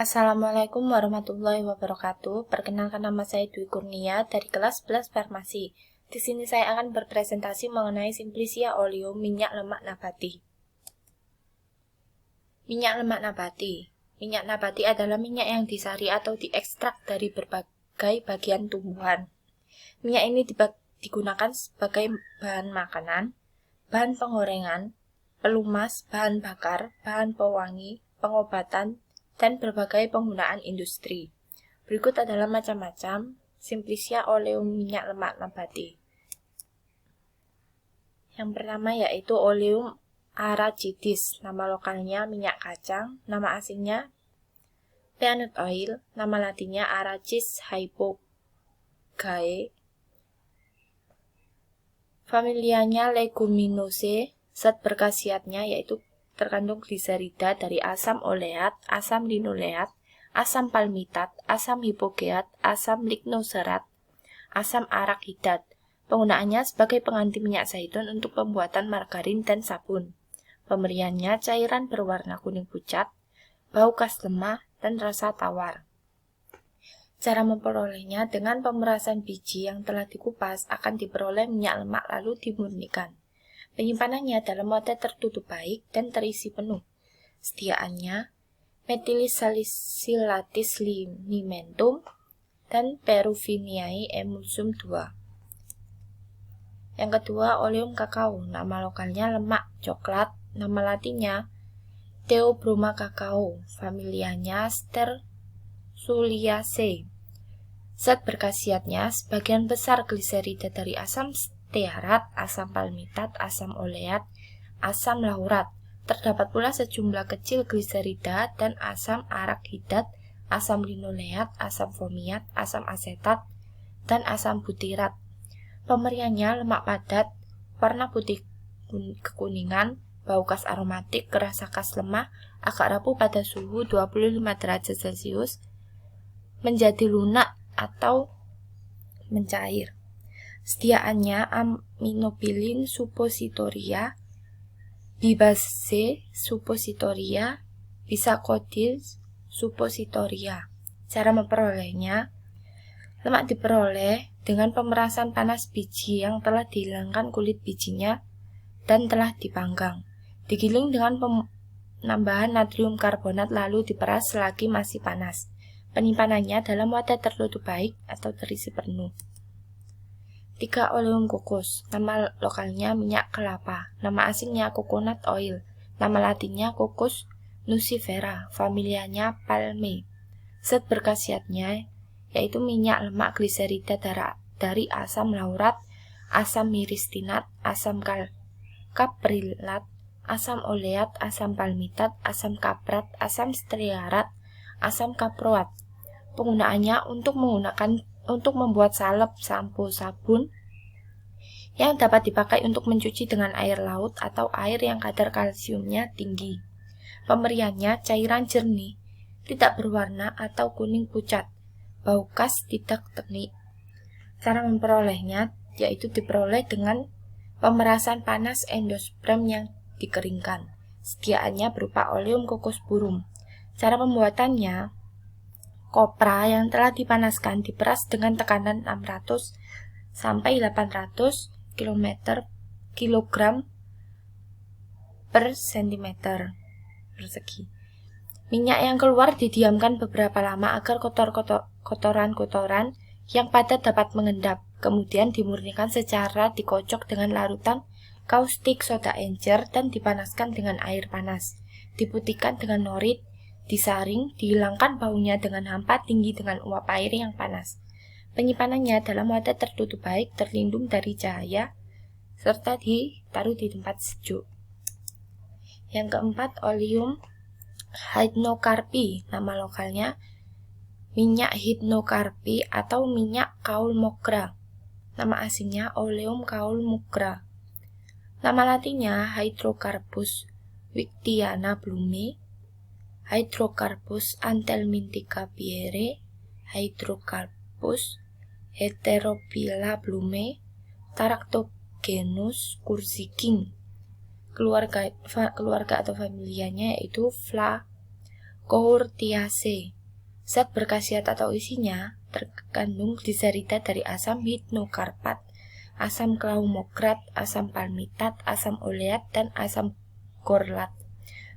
Assalamualaikum warahmatullahi wabarakatuh. Perkenalkan, nama saya Dwi Kurnia dari kelas 11 Farmasi. Di sini saya akan berpresentasi mengenai Simplicia Oleum minyak lemak nabati. Minyak lemak nabati. Minyak nabati adalah minyak yang disari atau diekstrak dari berbagai bagian tumbuhan. Minyak ini digunakan sebagai bahan makanan, bahan penggorengan, pelumas, bahan bakar, bahan pewangi, pengobatan, dan berbagai penggunaan industri. Berikut adalah macam-macam Simplicia Oleum minyak lemak nabati. Yang pertama yaitu Oleum arachidis, nama lokalnya minyak kacang, nama asingnya peanut oil, nama latinnya Arachis hypogae. Familianya Leguminosae, zat berkhasiatnya yaitu terkandung gliserida dari asam oleat, asam linoleat, asam palmitat, asam hipogeat, asam lignoserat, asam arachidat. Penggunaannya sebagai pengganti minyak zaitun untuk pembuatan margarin dan sabun. Pemberiannya cairan berwarna kuning pucat, bau khas lemah, dan rasa tawar. Cara memperolehnya dengan pemerasan biji yang telah dikupas akan diperoleh minyak lemak lalu dimurnikan. Penyimpanannya dalam wadah tertutup baik dan terisi penuh. Sediaannya Methylis salicilatis limimentum dan Peruviniae emulsum 2. Yang kedua, Oleum kakao, nama lokalnya lemak coklat, nama latinnya Theobroma kakao, familianya Sterculiaceae. Zat berkhasiatnya sebagian besar gliserida dari asam stearat, asam palmitat, asam oleat, asam laurat. Terdapat pula sejumlah kecil gliserida dan asam arachidat, asam linoleat, asam formiat, asam asetat, dan asam butirat. Pemberiannya lemak padat, warna putih kekuningan, bau khas aromatik, rasa khas lemah, agak rapuh pada suhu 25 derajat Celcius, menjadi lunak atau mencair. Sediaannya Aminopilin suppositoria, Bibase suppositoria, Bisacodyl suppositoria. Cara memperolehnya, lemak diperoleh dengan pemerasan panas biji yang telah dihilangkan kulit bijinya dan telah dipanggang. Digiling dengan penambahan natrium karbonat lalu diperas selagi masih panas. Penyimpanannya dalam wadah tertutup baik atau terisi penuh. 3. Oleum kokos, nama lokalnya minyak kelapa, nama asingnya coconut oil, nama latinnya Cocos nucifera, familianya Palmae. Zat berkhasiatnya yaitu minyak lemak gliserida dari asam laurat, asam myristinat, asam kaprilat, asam oleat, asam palmitat, asam kaprat, asam stearat, asam kaproat. Penggunaannya untuk membuat salep, sampo, sabun yang dapat dipakai untuk mencuci dengan air laut atau air yang kadar kalsiumnya tinggi. Pemberiannya cairan jernih, tidak berwarna atau kuning pucat, bau khas tidak tenik. Cara memperolehnya yaitu diperoleh dengan pemerasan panas endosperm yang dikeringkan. Sediaannya berupa Oleum kokos burum. Cara pembuatannya, kopra yang telah dipanaskan diperas dengan tekanan 600 sampai 800 kilogram per sentimeter persegi. Minyak yang keluar didiamkan beberapa lama agar kotoran-kotoran yang padat dapat mengendap. Kemudian dimurnikan secara dikocok dengan larutan kaustik soda encer dan dipanaskan dengan air panas. Diputihkan dengan norit, disaring, dihilangkan baunya dengan hampa tinggi dengan uap air yang panas. Penyimpanannya dalam wadah tertutup baik, terlindung dari cahaya, serta ditaruh di tempat sejuk. Yang keempat, Oleum hypnocarpi, nama lokalnya minyak hypnocarpi atau minyak kaul mogra, nama asingnya Oleum kaul mogra. Nama latinnya Hydrocarpus wictiana blume, Hydrocarpus anthelmintica pierre, Hydrocarpus heterophylla blume, Tarctogenus cursicing. Keluarga atau familianya yaitu courtiaceae. Zat berkhasiat atau isinya terkandung gliserida dari asam hidrokarpat, asam klaumokrat, asam palmitat, asam oleat, dan asam gorlat.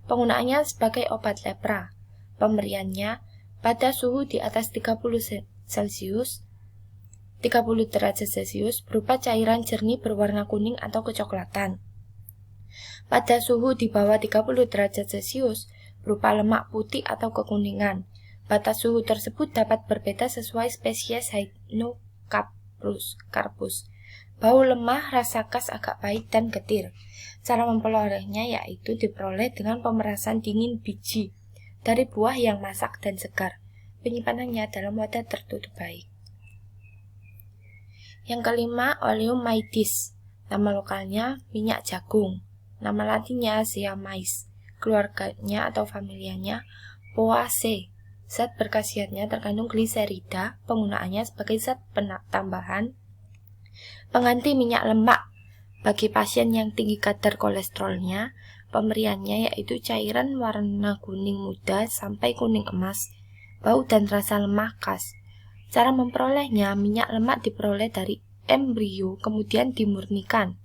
Penggunaannya sebagai obat lepra. Pemberiannya pada suhu di atas 30 derajat Celcius berupa cairan jernih berwarna kuning atau kecoklatan. Pada suhu di bawah 30 derajat Celcius berupa lemak putih atau kekuningan. Batas suhu tersebut dapat berbeda sesuai spesies Hyenocarpus. Bau lemah, rasa khas agak pahit dan getir. Cara memperolehnya yaitu diperoleh dengan pemerasan dingin biji dari buah yang masak dan segar. Penyimpanannya dalam wadah tertutup baik. Yang kelima, Oleum maidis. Nama lokalnya minyak jagung. Nama latinnya Siamais. Keluarganya atau familianya Poaceae. Zat berkhasiatnya terkandung gliserida, penggunaannya sebagai zat tambahan pengganti minyak lemak bagi pasien yang tinggi kadar kolesterolnya. Pemberiannya yaitu cairan warna kuning muda sampai kuning emas, bau dan rasa lemah khas. Cara memperolehnya, minyak lemak diperoleh dari embrio kemudian dimurnikan.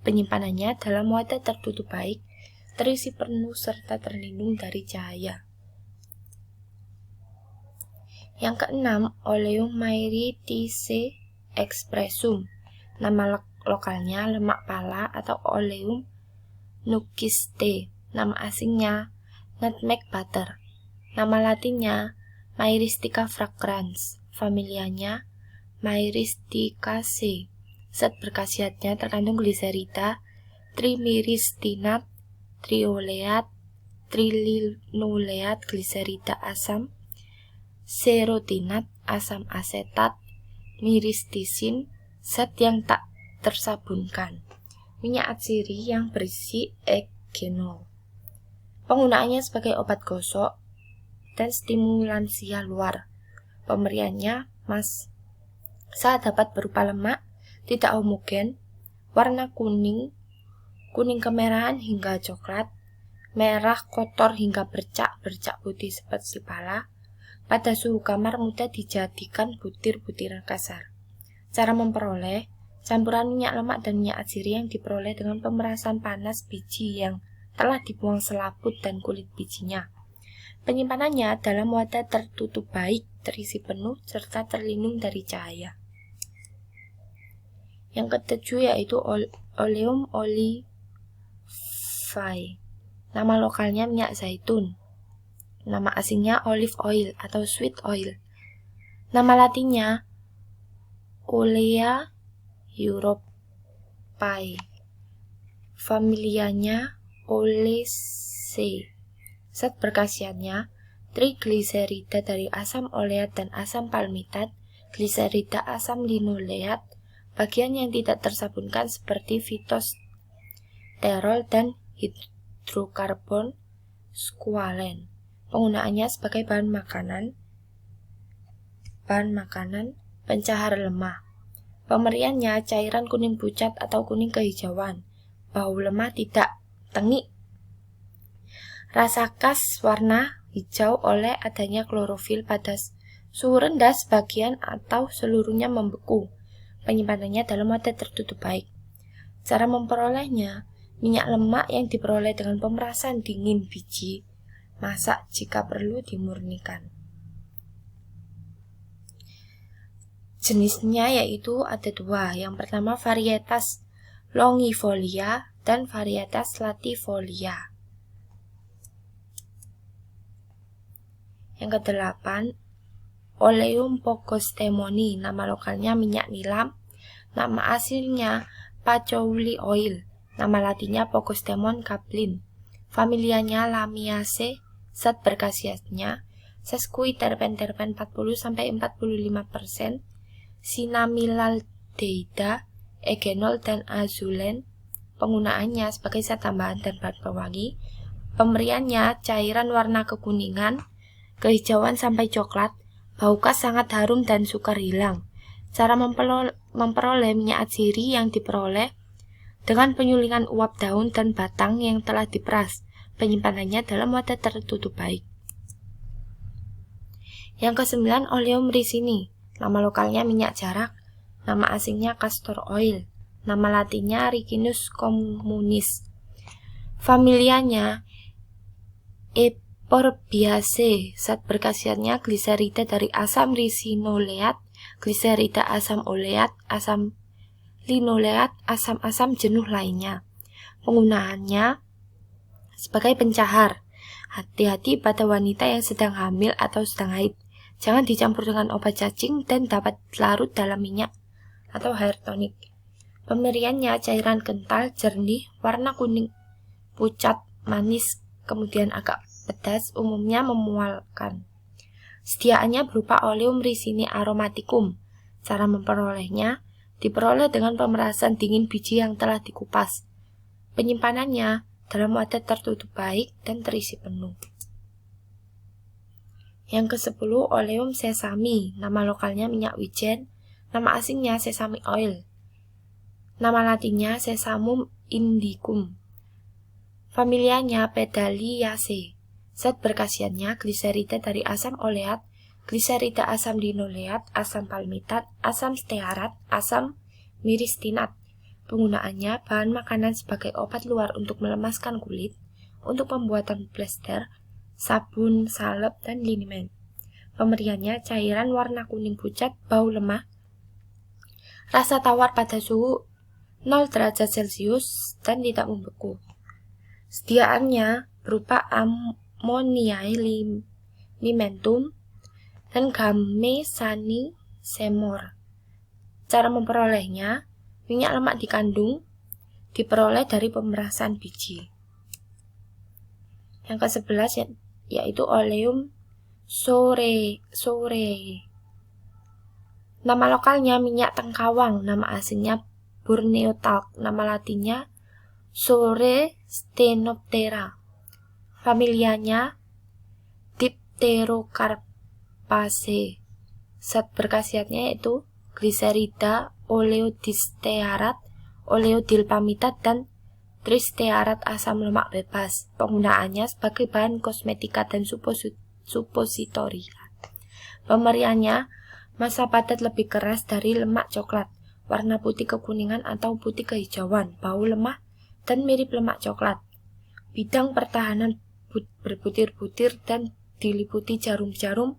Penyimpanannya dalam wadah tertutup baik, terisi penuh serta terlindung dari cahaya. Yang keenam, Oleum myrticae expressum. Nama lokalnya lemak pala atau Oleum nucistae. Nama asingnya nutmeg butter. Nama latinnya Myristica fragrans. Familianya Myristicaceae. Zat berkhasiatnya terkandung gliserida, trimyristinat, trioleat, trilinoleat, gliserida asam, serotinat, asam asetat, myristisin, zat yang tak tersabunkan. Minyak atsiri yang berisi eugenol. Penggunaannya sebagai obat gosok dan stimulansia luar. Pemberiannya massa dapat berupa lemak, tidak homogen, warna kuning, kuning kemerahan hingga coklat, merah kotor hingga bercak-bercak putih seperti pala. Pada suhu kamar mudah dijadikan butir-butiran kasar. Cara memperoleh, campuran minyak lemak dan minyak atsiri yang diperoleh dengan pemerasan panas biji yang telah dibuang selaput dan kulit bijinya. Penyimpanannya dalam wadah tertutup baik, terisi penuh, serta terlindung dari cahaya. Yang ketujuh yaitu Oleum olivae. Nama lokalnya minyak zaitun. Nama asingnya olive oil atau sweet oil. Nama latinnya Olea europae. Familianya Oleaceae. Zat berkhasiatnya trigliserida dari asam oleat dan asam palmitat, gliserida asam linoleat, bagian yang tidak tersabunkan seperti fitosterol dan hidrokarbon squalen. Penggunaannya sebagai bahan makanan pencahar lemah. Pemberiannya cairan kuning pucat atau kuning kehijauan, bau lemah tidak tengik, rasa khas warna hijau oleh adanya klorofil. Pada suhu rendah sebagian atau seluruhnya membeku. Penyimpanannya dalam wadah tertutup baik. Cara memperolehnya, minyak lemak yang diperoleh dengan pemerasan dingin biji, masak jika perlu dimurnikan. Jenisnya yaitu ada dua. Yang pertama varietas longifolia dan varietas latifolia. Yang kedelapan, Oleum pogostemoni. Nama lokalnya minyak nilam. Nama aslinya patchouli oil. Nama latinnya Pogostemon caplin. Familianya Lamiaceae. Zat berkhasiatnya sesquiterpen-terpen 40-45%, cinnamaldehyde, eugenol, dan azulen. Penggunaannya sebagai zat tambahan dan bahan pewangi. Pemberiannya cairan warna kekuningan, kehijauan sampai coklat, bau khas sangat harum dan sukar hilang. Cara memperoleh minyak atsiri yang diperoleh dengan penyulingan uap daun dan batang yang telah diperas. Penyimpanannya dalam wadah tertutup baik. Yang ke-9, Oleum ricini. Nama lokalnya minyak jarak, nama asingnya castor oil, nama latinnya Ricinus communis. Familianya Eporbiaceae. Zat berkhasiatnya gliserida dari asam risinoleat, gliserida asam oleat, asam linoleat, asam-asam jenuh lainnya. Penggunaannya sebagai pencahar. Hati-hati pada wanita yang sedang hamil atau sedang haid. Jangan dicampur dengan obat cacing dan dapat larut dalam minyak atau hair tonic. Pemberiannya cairan kental, jernih, warna kuning, pucat, manis, kemudian agak pedas, umumnya memualkan. Sediaannya berupa Oleum ricini aromaticum. Cara memperolehnya diperoleh dengan pemerasan dingin biji yang telah dikupas. Penyimpanannya dalam wadah tertutup baik dan terisi penuh. Yang ke-10, Oleum sesami. Nama lokalnya minyak wijen, nama asingnya sesame oil, nama latinnya Sesamum indicum. Familianya Pedaliaceae. Zat berkhasiatnya gliserida dari asam oleat, gliserida asam linoleat, asam palmitat, asam stearat, asam miristinat. Penggunaannya bahan makanan sebagai obat luar untuk melemaskan kulit, untuk pembuatan plester, sabun, salep, dan linimen. Pemberiannya cairan warna kuning pucat, bau lemah, rasa tawar pada suhu 0 derajat Celcius dan tidak membeku. Sediaannya berupa ammoniae limentum dan gamesani semor. Cara memperolehnya, minyak lemak dikandung, diperoleh dari pemerasan biji. Yang ke-11 yaitu Oleum sore. Nama lokalnya minyak tengkawang, nama asingnya Borneo talc, nama latinnya Sore stenoptera. Familianya Dipterocarpaceae. Zat berkhasiatnya yaitu gliserida, oleodistearat, oleodilpamitat, dan tristearat asam lemak bebas. Penggunaannya sebagai bahan kosmetika dan supositoria. Pemberiannya massa padat lebih keras dari lemak coklat, warna putih kekuningan atau putih kehijauan, bau lemah dan mirip lemak coklat. Bidang pertahanan berbutir-butir dan diliputi jarum-jarum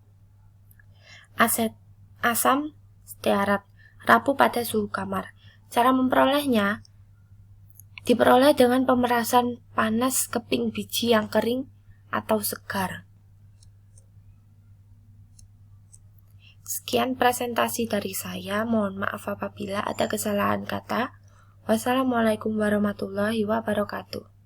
asam stearat, rapuh pada suhu kamar. Cara memperolehnya diperoleh dengan pemerasan panas keping biji yang kering atau segar. Sekian presentasi dari saya, mohon maaf apabila ada kesalahan kata. Wassalamualaikum warahmatullahi wabarakatuh.